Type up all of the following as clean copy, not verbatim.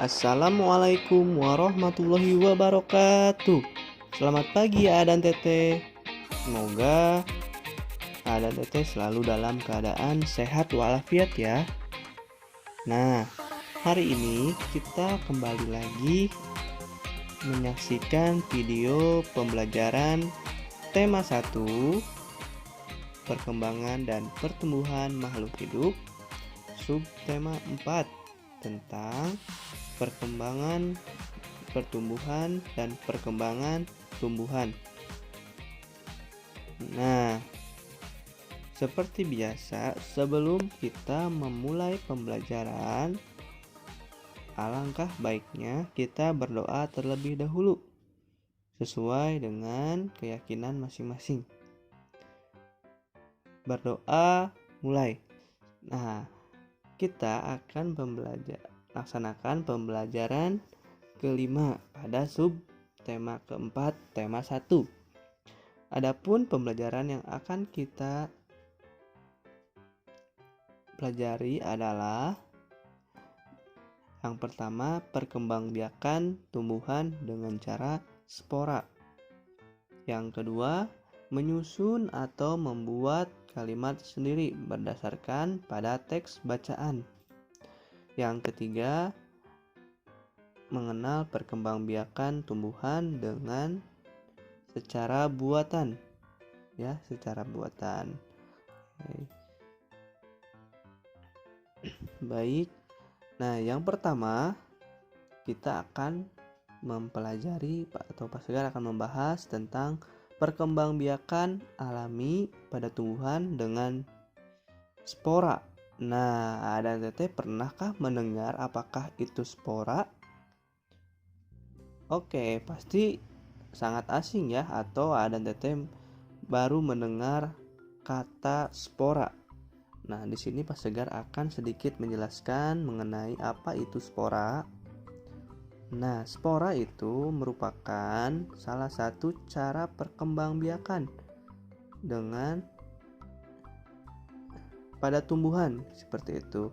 Assalamualaikum warahmatullahi wabarakatuh. Selamat pagi ya Adan Teteh. Semoga Adan Teteh selalu dalam keadaan sehat walafiat ya. Nah, hari ini kita kembali lagi menyaksikan video pembelajaran tema 1, perkembangan dan pertumbuhan makhluk hidup, subtema 4 tentang perkembangan, pertumbuhan, dan perkembangan tumbuhan. Nah, seperti biasa, sebelum kita memulai pembelajaran, alangkah baiknya kita berdoa terlebih dahulu sesuai dengan keyakinan masing-masing. Berdoa mulai. Nah, kita akan laksanakan pembelajaran kelima pada sub tema keempat tema 1. Adapun pembelajaran yang akan kita pelajari adalah yang pertama, perkembangbiakan tumbuhan dengan cara spora. Yang kedua, menyusun atau membuat kalimat sendiri berdasarkan pada teks bacaan. Yang ketiga, mengenal perkembangbiakan tumbuhan dengan secara buatan. Ya, secara buatan. Baik. Nah, yang pertama kita akan mempelajari atau Pak Segar akan membahas tentang perkembangbiakan alami pada tumbuhan dengan spora. Nah, Adan Teteh pernahkah mendengar apakah itu spora? Oke, pasti sangat asing ya, atau Adan Teteh baru mendengar kata spora. Nah, di sini Pak Segar akan sedikit menjelaskan mengenai apa itu spora. Nah, spora itu merupakan salah satu cara perkembangbiakan dengan pada tumbuhan seperti itu.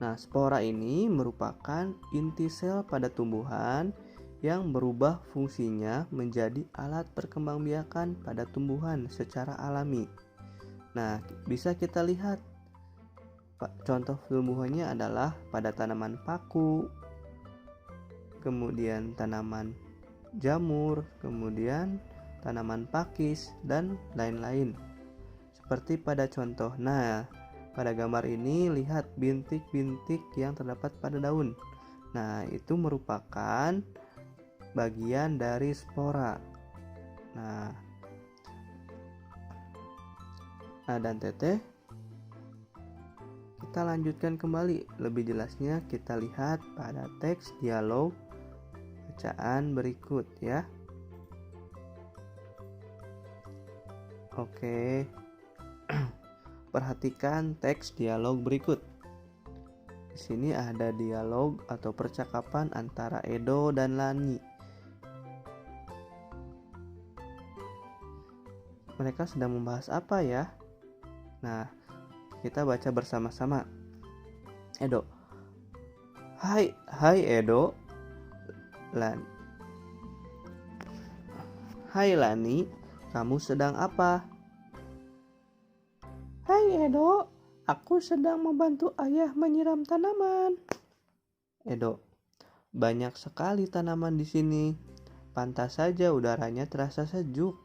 Nah, spora ini merupakan inti sel pada tumbuhan yang berubah fungsinya menjadi alat perkembangbiakan pada tumbuhan secara alami. Nah, bisa kita lihat contoh tumbuhannya adalah pada tanaman paku, kemudian tanaman jamur, kemudian tanaman pakis, dan lain-lain. Seperti pada contoh. Nah, pada gambar ini lihat bintik-bintik yang terdapat pada daun. Nah, itu merupakan bagian dari spora. Nah, dan Teteh, kita lanjutkan kembali. Lebih jelasnya kita lihat pada teks dialog bacaan berikut ya. Oke. Perhatikan teks dialog berikut. Di sini ada dialog atau percakapan antara Edo dan Lani. Mereka sedang membahas apa ya? Nah, kita baca bersama-sama. Edo. Hai Edo. Hai Lani, kamu sedang apa? Hai Edo, aku sedang membantu ayah menyiram tanaman. Edo, banyak sekali tanaman di sini. Pantas saja udaranya terasa sejuk.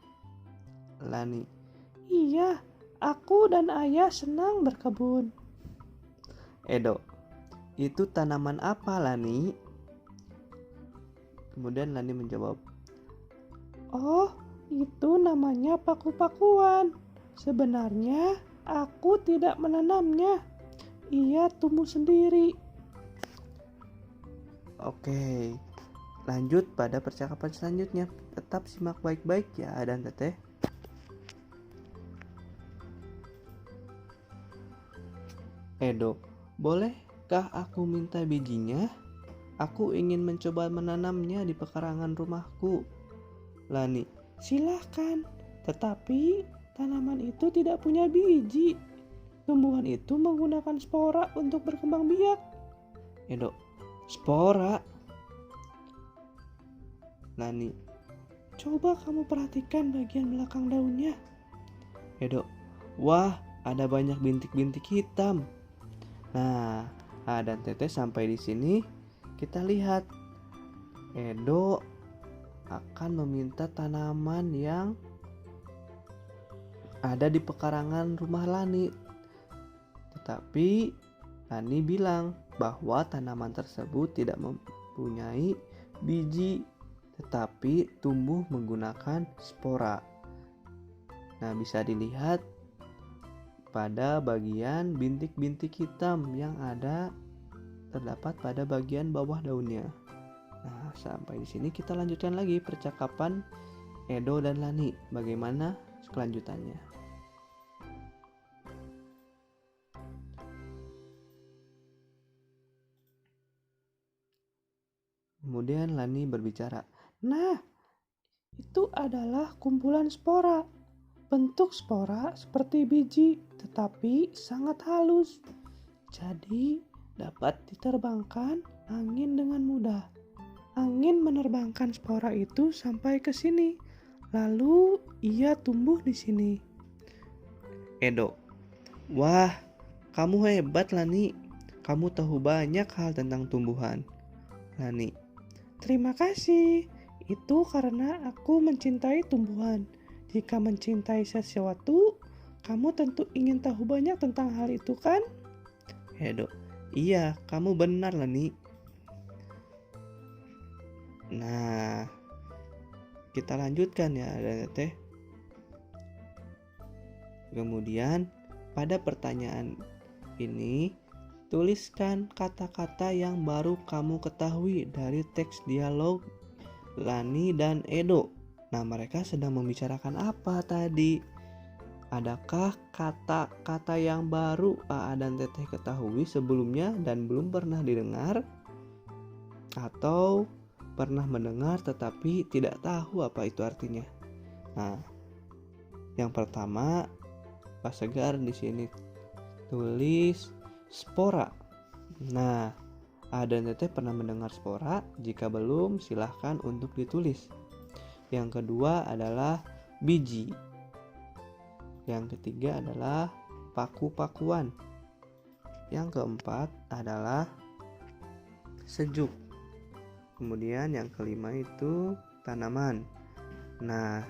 Lani, Iya, aku dan ayah senang berkebun. Edo, itu tanaman apa Lani? Kemudian Lani menjawab, Oh, itu namanya paku-pakuan. Sebenarnya aku tidak menanamnya. Ia tumbuh sendiri. Oke, lanjut pada percakapan selanjutnya. Tetap simak baik-baik ya Adan Teteh. Edo, bolehkah aku minta bijinya? Aku ingin mencoba menanamnya di pekarangan rumahku. Lani, Silahkan, tetapi tanaman itu tidak punya biji. Tumbuhan itu menggunakan spora untuk berkembang biak. Edo, spora. Lani, Coba kamu perhatikan bagian belakang daunnya. Edo, wah, ada banyak bintik-bintik hitam. Nah, A dan Teteh sampai di sini, kita lihat Edo akan meminta tanaman yang ada di pekarangan rumah Lani. Tetapi Lani bilang bahwa tanaman tersebut tidak mempunyai biji, tetapi tumbuh menggunakan spora. Nah, bisa dilihat pada bagian bintik-bintik hitam yang terdapat pada bagian bawah daunnya. Nah, sampai di sini kita lanjutkan lagi percakapan Edo dan Lani. Bagaimana kelanjutannya? Kemudian Lani berbicara. Nah, itu adalah kumpulan spora. Bentuk spora seperti biji, tetapi sangat halus. Jadi, dapat diterbangkan angin dengan mudah. Angin menerbangkan spora itu sampai ke sini. Lalu, ia tumbuh di sini. Edo, wah, kamu hebat Lani. Kamu tahu banyak hal tentang tumbuhan. Lani, Terima kasih. Itu karena aku mencintai tumbuhan. Jika mencintai sesuatu, kamu tentu ingin tahu banyak tentang hal itu, kan? Edo, iya, kamu benar Lani. Nah, kita lanjutkan ya, Teteh. Kemudian, pada pertanyaan ini, tuliskan kata-kata yang baru kamu ketahui dari teks dialog Lani dan Edo. Nah, mereka sedang membicarakan apa tadi? Adakah kata-kata yang baru AA dan Teteh ketahui sebelumnya dan belum pernah didengar? Atau pernah mendengar tetapi tidak tahu apa itu artinya? Nah, yang pertama, Pak Segar di sini tulis spora. Nah, A dan Teteh pernah mendengar spora? Jika belum, silahkan untuk ditulis. Yang kedua adalah biji. Yang ketiga adalah paku-pakuan. Yang keempat adalah sejuk. Kemudian yang kelima itu tanaman. Nah,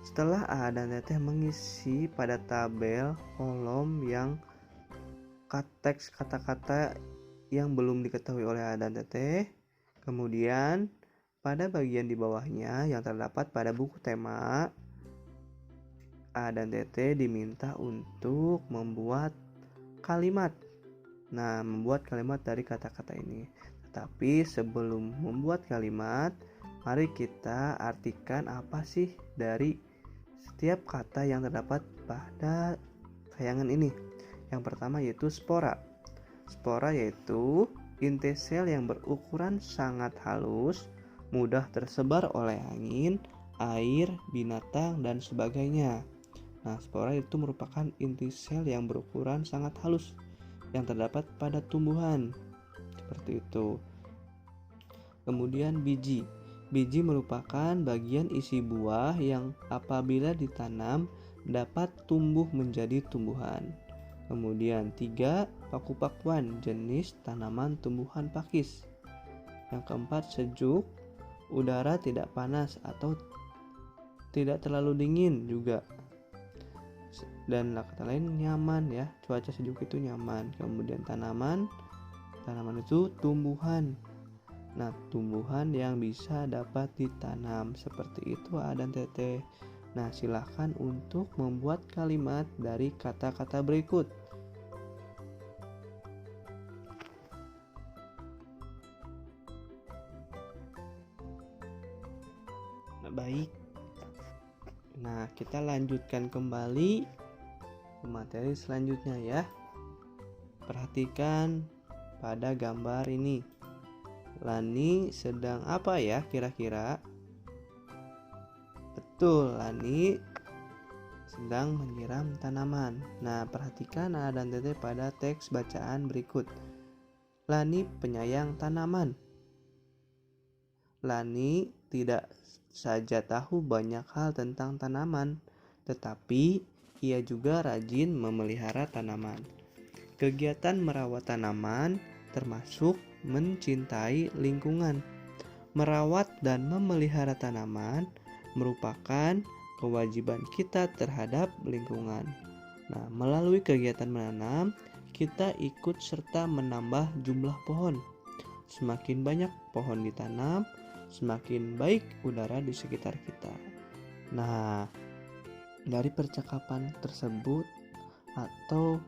setelah A dan Teteh mengisi pada tabel kolom yang teks kata-kata yang belum diketahui oleh A dan Teteh, kemudian pada bagian di bawahnya yang terdapat pada buku tema, A dan Teteh diminta untuk membuat kalimat. Nah, membuat kalimat dari kata-kata ini. Tetapi sebelum membuat kalimat, mari kita artikan apa sih dari setiap kata yang terdapat pada tayangan ini. Yang pertama yaitu spora. Spora yaitu inti sel yang berukuran sangat halus, mudah tersebar oleh angin, air, binatang, dan sebagainya. Nah, spora itu merupakan inti sel yang berukuran sangat halus yang terdapat pada tumbuhan. Seperti itu. Kemudian biji. Biji merupakan bagian isi buah yang apabila ditanam dapat tumbuh menjadi tumbuhan. Kemudian 3, paku-pakuan, jenis tanaman tumbuhan pakis. Yang keempat, sejuk, udara tidak panas atau tidak terlalu dingin juga. Dan kata lain nyaman ya, cuaca sejuk itu nyaman. Kemudian tanaman itu tumbuhan. Nah, tumbuhan yang bisa dapat ditanam seperti itu A dan Teteh. Nah, silahkan untuk membuat kalimat dari kata-kata berikut. Nah, baik. Nah, kita lanjutkan kembali ke materi selanjutnya ya. Perhatikan pada gambar ini. Lani sedang apa ya kira-kira? Betul, Lani sedang menyiram tanaman. Nah, perhatikan A dan Teteh pada teks bacaan berikut. Lani penyayang tanaman. Lani tidak saja tahu banyak hal tentang tanaman, tetapi ia juga rajin memelihara tanaman. Kegiatan merawat tanaman termasuk mencintai lingkungan. Merawat dan memelihara tanaman merupakan kewajiban kita terhadap lingkungan. Nah, melalui kegiatan menanam, kita ikut serta menambah jumlah pohon. Semakin banyak pohon ditanam, semakin baik udara di sekitar kita. Nah, dari percakapan tersebut atau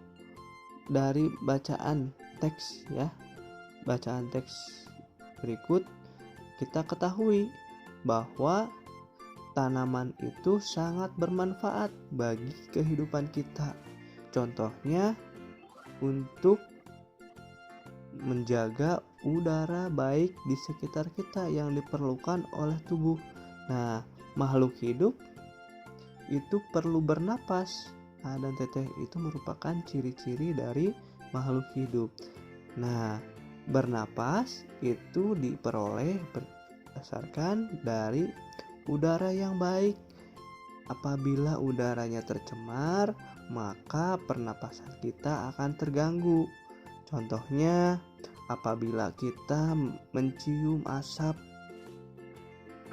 dari bacaan teks berikut, kita ketahui bahwa tanaman itu sangat bermanfaat bagi kehidupan kita. Contohnya untuk menjaga udara baik di sekitar kita yang diperlukan oleh tubuh. Nah, makhluk hidup itu perlu bernapas. Dan teteh itu merupakan ciri-ciri dari makhluk hidup. Nah, bernapas itu diperoleh berdasarkan dari udara yang baik. Apabila udaranya tercemar, maka pernapasan kita akan terganggu. Contohnya, apabila kita mencium asap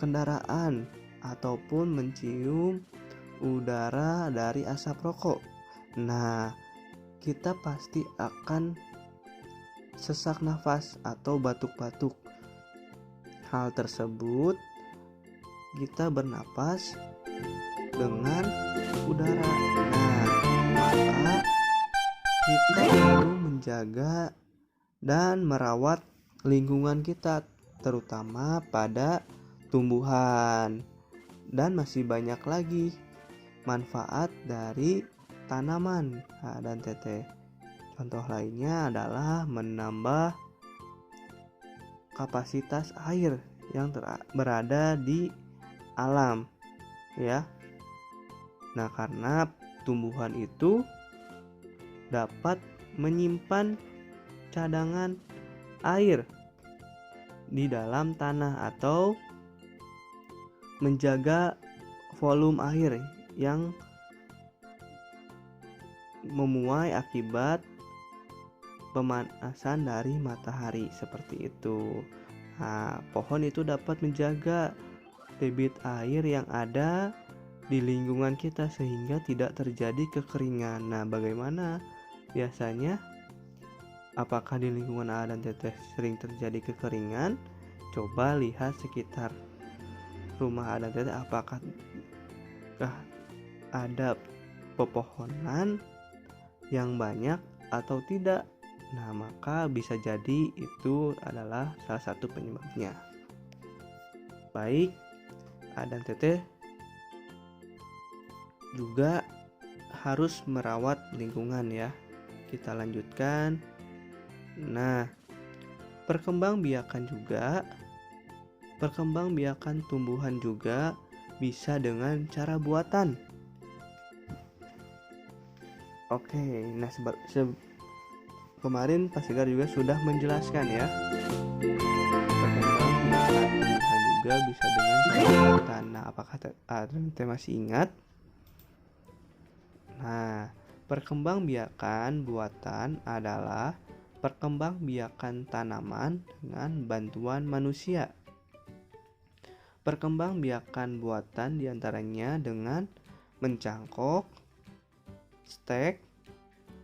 kendaraan ataupun mencium udara dari asap rokok. Nah, kita pasti akan sesak nafas atau batuk-batuk. Hal tersebut kita bernapas dengan udara. Nah, maka kita perlu menjaga dan merawat lingkungan kita, terutama pada tumbuhan. Dan masih banyak lagi manfaat dari tanaman. Dan teteh, contoh lainnya adalah menambah kapasitas air yang berada di alam, ya. Nah, karena tumbuhan itu dapat menyimpan cadangan air di dalam tanah atau menjaga volume air yang memuai akibat pemanasan dari matahari, seperti itu. Nah, pohon itu dapat menjaga debit air yang ada di lingkungan kita sehingga tidak terjadi kekeringan. Nah, bagaimana biasanya? Apakah di lingkungan dan teteh sering terjadi kekeringan? Coba lihat sekitar rumah dan teteh, apakah ada pepohonan yang banyak atau tidak. Nah, maka bisa jadi itu adalah salah satu penyebabnya. Baik, dan teteh juga harus merawat lingkungan, ya. Kita lanjutkan. Nah, perkembangbiakan tumbuhan juga bisa dengan cara buatan. Oke, nah kemarin Pak Segar juga sudah menjelaskan, ya. Perkembangbiakan tumbuhan juga bisa dengan cara buatan. Nah, apakah teteh masih ingat? Nah, perkembangbiakan buatan adalah perkembangbiakan tanaman dengan bantuan manusia. Perkembangbiakan buatan diantaranya dengan mencangkok, stek,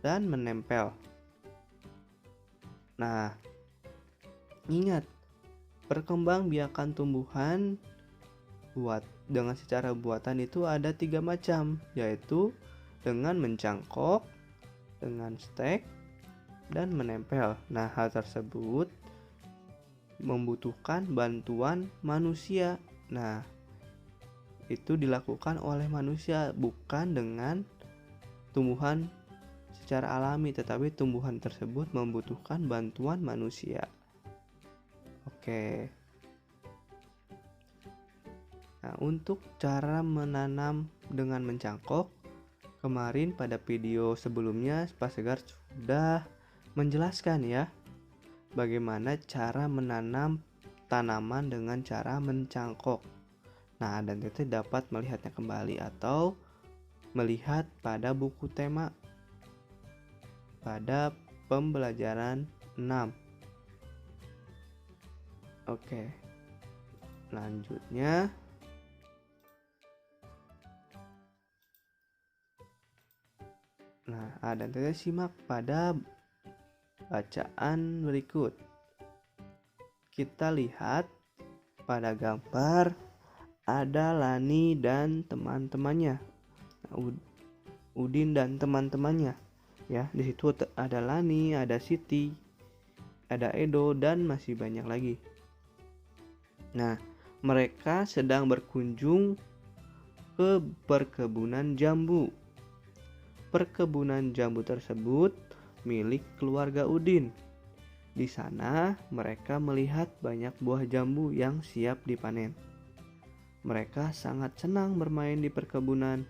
dan menempel. Nah, ingat, perkembangbiakan tumbuhan dengan secara buatan itu ada 3 macam, yaitu dengan mencangkok, dengan stek, dan menempel. Nah, hal tersebut membutuhkan bantuan manusia. Nah, itu dilakukan oleh manusia, bukan dengan tumbuhan secara alami, tetapi tumbuhan tersebut membutuhkan bantuan manusia. Oke. Nah, untuk cara menanam dengan mencangkok, kemarin pada video sebelumnya Pak Segar sudah menjelaskan, ya. bagaimana cara menanam tanaman dengan cara mencangkok. Nah, dan Teteh dapat melihatnya kembali atau melihat pada buku tema pada pembelajaran 6. Oke. Selanjutnya dan Teteh simak pada bacaan berikut. Kita lihat pada gambar ada Lani dan teman-temannya. Udin dan teman-temannya. Ya, di situ ada Lani, ada Siti, ada Edo dan masih banyak lagi. Nah, mereka sedang berkunjung ke perkebunan jambu. Perkebunan jambu tersebut milik keluarga Udin. Di sana mereka melihat banyak buah jambu yang siap dipanen. Mereka sangat senang bermain di perkebunan.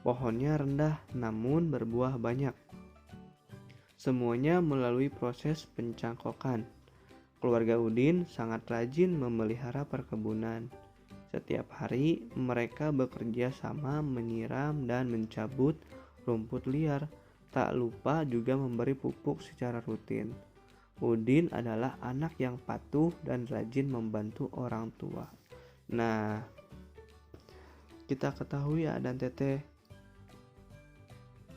Pohonnya rendah namun berbuah banyak. Semuanya melalui proses pencangkokan. Keluarga Udin sangat rajin memelihara perkebunan. Setiap hari mereka bekerja sama menyiram dan mencabut rumput liar. Tak lupa juga memberi pupuk secara rutin. Udin adalah anak yang patuh dan rajin membantu orang tua. Nah, kita ketahui ya dan Teteh,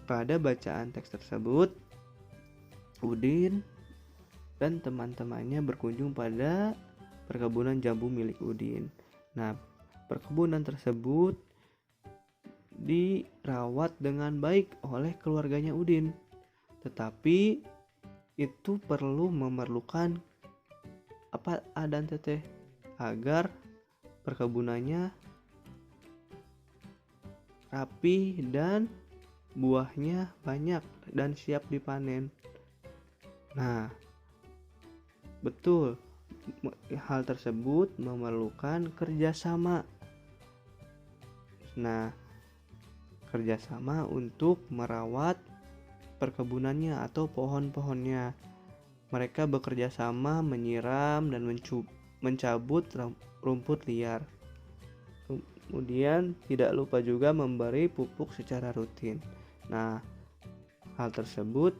pada bacaan teks tersebut Udin dan teman-temannya berkunjung pada perkebunan jambu milik Udin. Nah, perkebunan tersebut dirawat dengan baik oleh keluarganya Udin. Tetapi itu memerlukan apa dan Teteh agar perkebunannya rapi dan buahnya banyak dan siap dipanen. Nah, betul, hal tersebut memerlukan kerjasama. Nah, kerjasama untuk merawat perkebunannya atau pohon-pohonnya. Mereka bekerja sama menyiram dan mencabut rumput liar. Kemudian tidak lupa juga memberi pupuk secara rutin. Nah, hal tersebut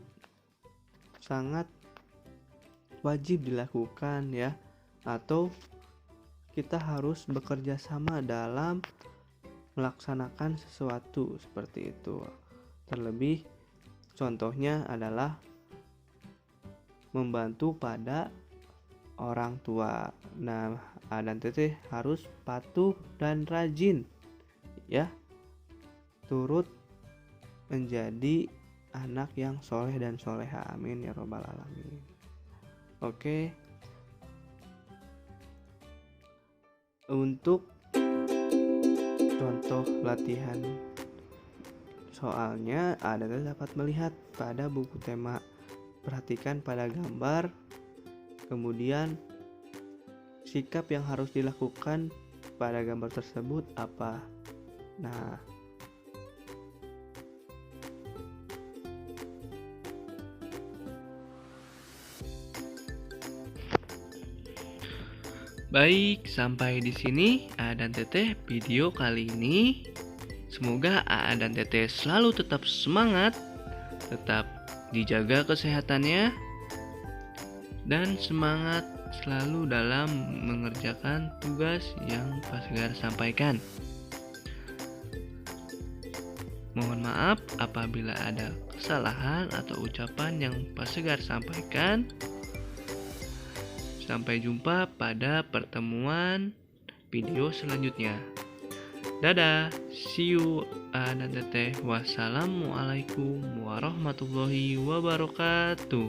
sangat wajib dilakukan ya, atau kita harus bekerja sama dalam melaksanakan sesuatu seperti itu. Terlebih contohnya adalah membantu pada orang tua. Nah, dan Teteh harus patuh dan rajin ya, turut menjadi anak yang soleh dan soleha. Amin ya robbal alamin. Oke, untuk contoh latihan soalnya Anda dapat melihat pada buku tema. Perhatikan pada gambar, kemudian sikap yang harus dilakukan pada gambar tersebut apa. Nah, baik, sampai di sini A dan Teteh video kali ini. Semoga A dan Teteh selalu tetap semangat, tetap dijaga kesehatannya, dan semangat selalu dalam mengerjakan tugas yang Pak Segar sampaikan. Mohon maaf apabila ada kesalahan atau ucapan yang Pak Segar sampaikan. Sampai jumpa pada pertemuan video selanjutnya. Dadah, see you A dan Teteh. Wassalamualaikum warahmatullahi wabarakatuh.